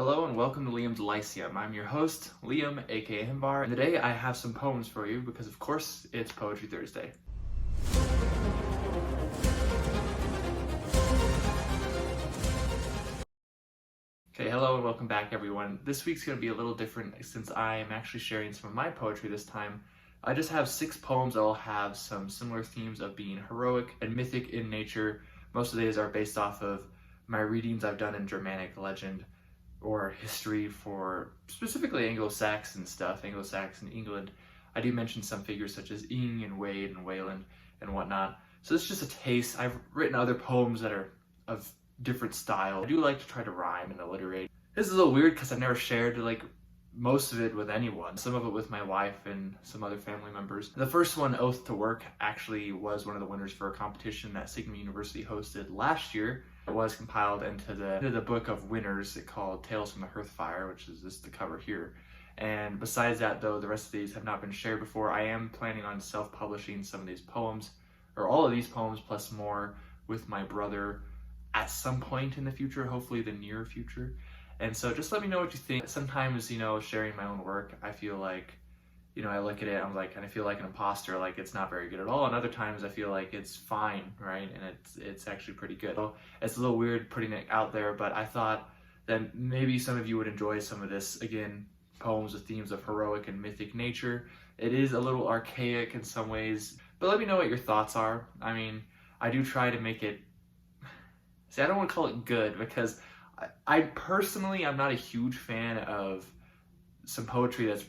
Hello and welcome to Liam's Lyceum. I'm your host, Liam, aka Himbar, and today I have some poems for you because, of course, it's Poetry Thursday. Okay, hello and welcome back, everyone. This week's going to be a little different since I am actually sharing some of my poetry this time. I just have 6 poems that will have some similar themes of being heroic and mythic in nature. Most of these are based off of my readings I've done in Germanic legend or history for specifically Anglo-Saxon stuff, Anglo-Saxon England. I do mention some figures such as Ing and Wade and Wayland and whatnot. So it's just a taste. I've written other poems that are of different style. I do like to try to rhyme and alliterate. This is a little weird because I've never shared most of it with anyone. Some of it with my wife and some other family members. The first one, Oath to Work, actually was one of the winners for a competition that Sigma University hosted last year. It was compiled into the book of winners called Tales from the Hearth Fire, which is the cover here. And besides that, though, the rest of these have not been shared before. I am planning on self-publishing some of these poems, or all of these poems plus more, with my brother at some point in the future, hopefully the near future. And so just let me know what you think. Sometimes, sharing my own work, I feel like, I look at it, I'm like, and I feel like an imposter, like it's not very good at all. And other times I feel like it's fine, right? And it's actually pretty good. So it's a little weird putting it out there, but I thought that maybe some of you would enjoy some of this. Again, poems with themes of heroic and mythic nature. It is a little archaic in some ways, but let me know what your thoughts are. I mean, I do try to make it, see, I don't want to call it good because I personally, I'm not a huge fan of some poetry that's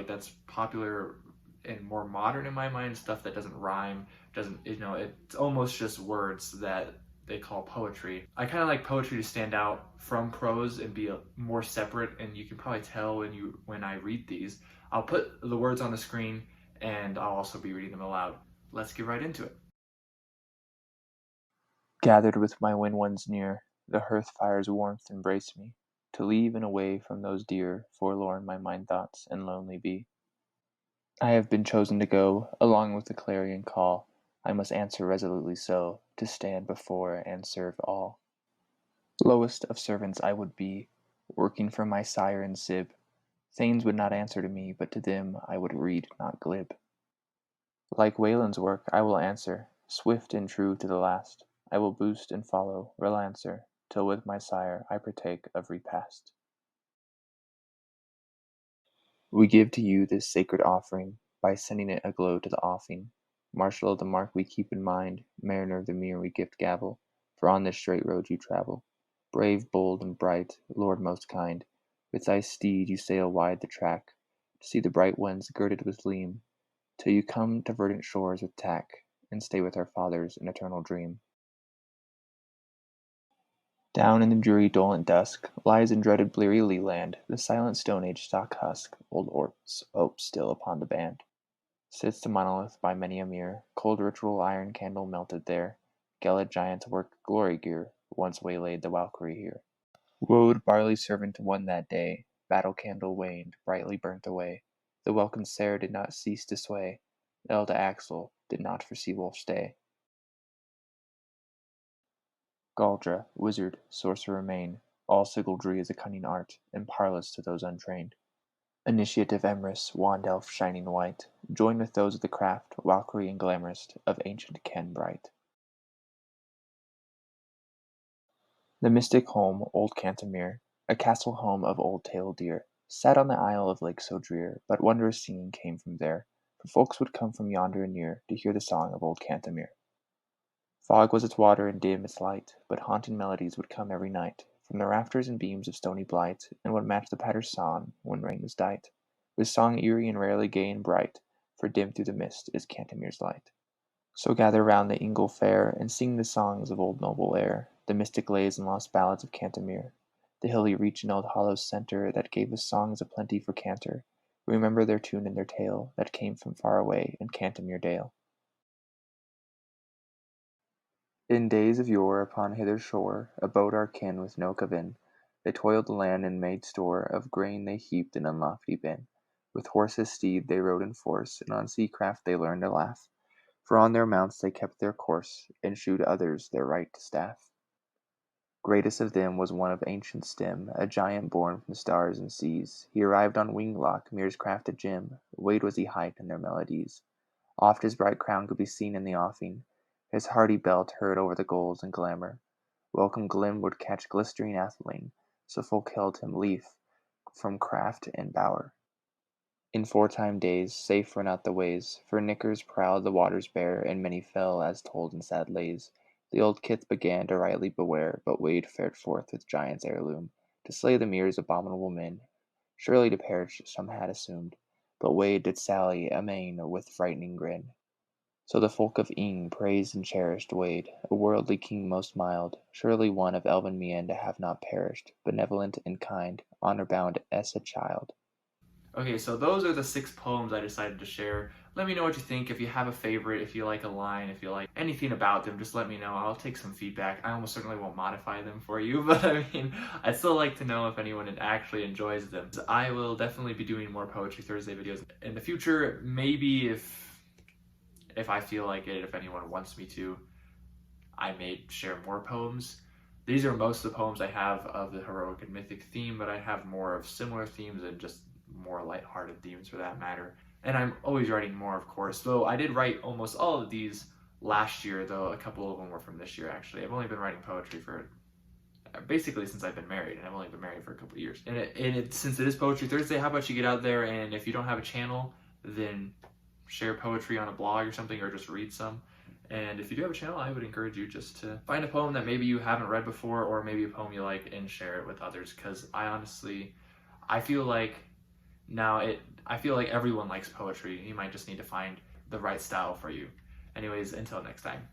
that's popular and more modern in my mind, stuff that doesn't rhyme, it's almost just words that they call poetry. I kind of like poetry to stand out from prose and be more separate, and you can probably tell when I read these. I'll put the words on the screen and I'll also be reading them aloud. Let's get right into it. Gathered with my win ones near, the hearth fire's warmth embrace me, to leave and away from those dear, forlorn my mind thoughts and lonely be. I have been chosen to go, along with the clarion call, I must answer resolutely so, to stand before and serve all. Lowest of servants I would be, working for my sire and sib, thanes would not answer to me, but to them I would read not glib. Like Wayland's work I will answer, swift and true to the last, I will boost and follow, relancer, till with my sire I partake of repast. We give to you this sacred offering, by sending it aglow to the offing. Marshal of the mark we keep in mind, mariner of the mere we gift gabble, for on this straight road you travel. Brave, bold, and bright, Lord most kind, with thy steed you sail wide the track, to see the bright ones girded with gleam, till you come to verdant shores with tack, and stay with our fathers in eternal dream. Down in the dreary dolent dusk lies in dreaded bleary Leland the silent Stone Age stock husk, old Orp's ope still upon the band. Sits the monolith by many a mere cold ritual iron candle melted there. Gelid giants work glory gear, once waylaid the Valkyrie here. Woad barley servant won that day, battle candle waned, brightly burnt away. The welkin Sere did not cease to sway, Elda Axel did not for Seawolf stay. Galdra, wizard, sorcerer main, all sigildry is a cunning art, and parlous to those untrained. Initiate of Emrys, wand elf shining white, join with those of the craft, Valkyrie and glamorous, of ancient ken bright. The mystic home, old Cantamere, a castle home of old tale dear, sat on the isle of lake so drear, but wondrous singing came from there, for folks would come from yonder and near, to hear the song of old Cantamere. Fog was its water and dim its light, but haunting melodies would come every night, from the rafters and beams of stony blight, and would match the patter's song, when rain was dight, with song eerie and rarely gay and bright, for dim through the mist is Cantamere's light. So gather round the ingle fair, and sing the songs of old noble air, the mystic lays and lost ballads of Cantamere, the hilly reach and old hollow's centre, that gave us songs a plenty for canter. Remember their tune and their tale, that came from far away in Cantamere dale. In days of yore, upon hither shore, abode our kin with no covin. They toiled the land and made store of grain they heaped in unlofty bin. With horse as steed they rode in force, and on sea craft they learned to laugh. For on their mounts they kept their course, and shewed others their right to staff. Greatest of them was one of ancient stem, a giant born from stars and seas. He arrived on wing-lock, Mir's crafted gem. Weighed was he hight in their melodies. Oft his bright crown could be seen in the offing, his hardy belt heard over the goals and glamour. Welcome glim would catch glistering atheling, so folk held him lief from craft and bower. In foretime days, safe were not the ways, for knickers prowled the waters bare, and many fell, as told in sad lays. The old kith began to rightly beware, but Wade fared forth with giant's heirloom, to slay the Mere's abominable men. Surely to perish some had assumed, but Wade did sally amain with frightening grin. So the folk of Ing praised and cherished Wade, a worldly king most mild, surely one of elven mien to have not perished, benevolent and kind, honor bound as a child. Okay, so those are the 6 poems I decided to share. Let me know what you think. If you have a favorite, if you like a line, if you like anything about them, just let me know. I'll take some feedback. I almost certainly won't modify them for you, but I mean, I'd still like to know if anyone actually enjoys them. I will definitely be doing more Poetry Thursday videos in the future. Maybe if I feel like it, if anyone wants me to, I may share more poems. These are most of the poems I have of the heroic and mythic theme, but I have more of similar themes and just more lighthearted themes for that matter. And I'm always writing more, of course, though I did write almost all of these last year, though a couple of them were from this year, actually. I've only been writing poetry for basically since I've been married, and I've only been married for a couple of years. And since it is Poetry Thursday, how about you get out there, and if you don't have a channel, then share poetry on a blog or something, or just read some. And if you do have a channel, I would encourage you just to find a poem that maybe you haven't read before, or maybe a poem you like, and share it with others, because I feel like I feel like everyone likes poetry. You might just need to find the right style for you. Anyways, until next time.